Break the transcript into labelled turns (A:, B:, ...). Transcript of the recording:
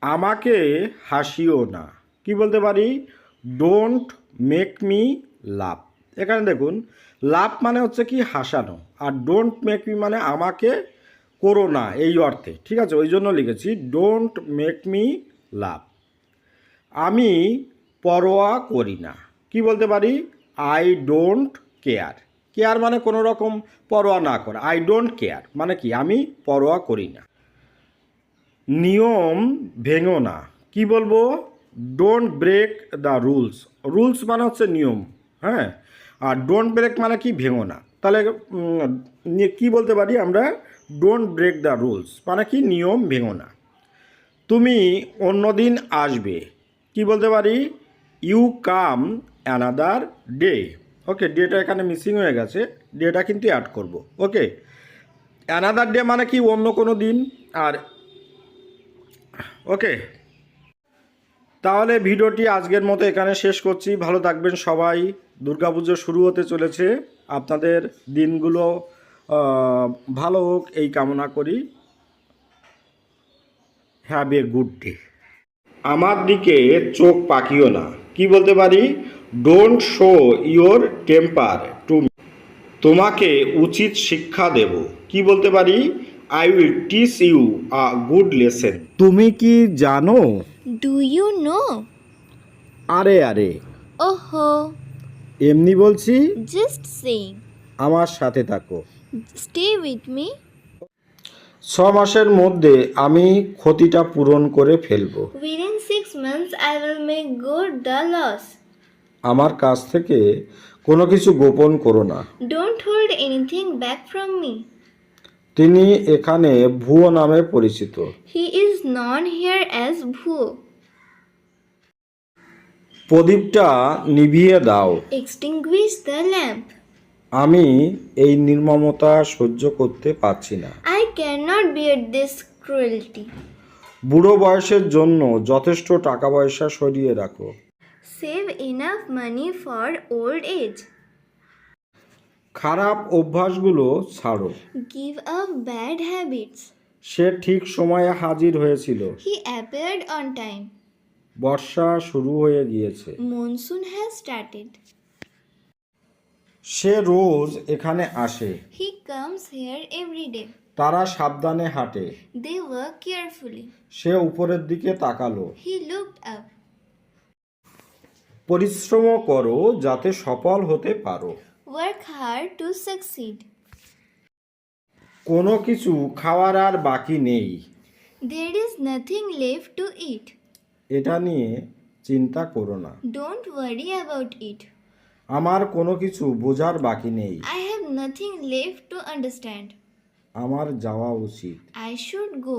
A: আমাকে হাসিও না। কি বলতে পারি? ডোন্ট মেক মি লাভ। এখানে দেখুন, লাভ মানে হচ্ছে কি হাসানো, আর ডোন্ট মেক মি মানে আমাকে করো না, এই অর্থে। ঠিক আছে, ওই জন্য লিখেছি ডোন্ট মেক মি লাভ। আমি পরোয়া করি না। কি বলতে পারি? I don't care. কেয়ার মানে কোনো রকম পরোয়া না করা। আই ডোন্ট কেয়ার মানে কি আমি পরোয়া করি না। নিয়ম ভেঙো না। কি বলবো? Don't break the rules. Rules মানে হচ্ছে নিয়ম, হ্যাঁ। আর ডোন্ট ব্রেক মানে কি ভেঙো না। তাহলে কি বলতে পারি আমরা? ডোন্ট ব্রেক দ্য রুলস মানে কি নিয়ম ভেঙো না। তুমি অন্যদিন আসবে। কি বলতে পারি? You come another day. Okay, data এখানে মিসিং হয়ে গেছে, ডেটা কিন্তু অ্যাড করব। ওকে, অ্যানাদার ডে মানে কি অন্য কোনো দিন। আর ওকে, তাহলে ভিডিওটি আজকের মতো এখানে শেষ করছি। ভালো থাকবেন সবাই। দুর্গাপুজো শুরু হতে চলেছে, আপনাদের দিনগুলো ভালো হোক এই কামনা করি। Have a good day. আমার দিকে চোখ পাকিও না। কি বলতে পারি? Don't show your temper to me. তোমাকে উচিত শিক্ষা দেব। কি বলতে পারি? I will teach you a good lesson. তুমি কি জানো?
B: Do you know?
A: আরে আরে,
B: Oh,
A: এমনি বলছি,
B: just saying.
A: আমার সাথে থাকো।
B: Stay with me.
A: 6 মাসের মধ্যে আমি ক্ষতিটা পূরণ করে ফেলবো।
B: Within 6 months, I will make good the loss.
A: আমার কাছ থেকে কোনো কিছু গোপন করো না।
B: Don't hold anything back from me.
A: তিনি এখানে ভুয়ো নামে পরিচিত।
B: He is known here as Bhu.
A: প্রদীপটা নিভিয়ে দাও।
B: Extinguish the lamp.
A: আমি এই নির্মমতা সহ্য করতে পারছি না।
B: I cannot bear this cruelty.
A: বুড়ো বয়সের জন্য যথেষ্ট টাকা পয়সা সরিয়ে রাখো।
B: Save enough money for old age.
A: খারাপ অভ্যাসগুলো ছাড়ো।
B: Give up bad habits.
A: সে ঠিক সময়ে হাজির হয়েছিল।
B: He appeared on time.
A: বর্ষা শুরু হয়ে গিয়েছে।
B: Monsoon has started.
A: সে রোজ এখানে আসে।
B: He comes here every day.
A: তারা সাবধানে হাঁটে।
B: They work carefully.
A: সে উপরের দিকে তাকালো।
B: He looked up.
A: পরিশ্রম করো যাতে সফল হতে পারো।
B: Work hard to succeed.
A: কোনো কিছু খাওয়ার আর বাকি নেই।
B: There is nothing left to eat.
A: এটা নিয়ে চিন্তা করো না।
B: Don't worry about it.
A: আমার কোনো কিছু বোঝার বাকি নেই।
B: I have nothing left to understand.
A: আমার যাওয়া উচিত।
B: I should go.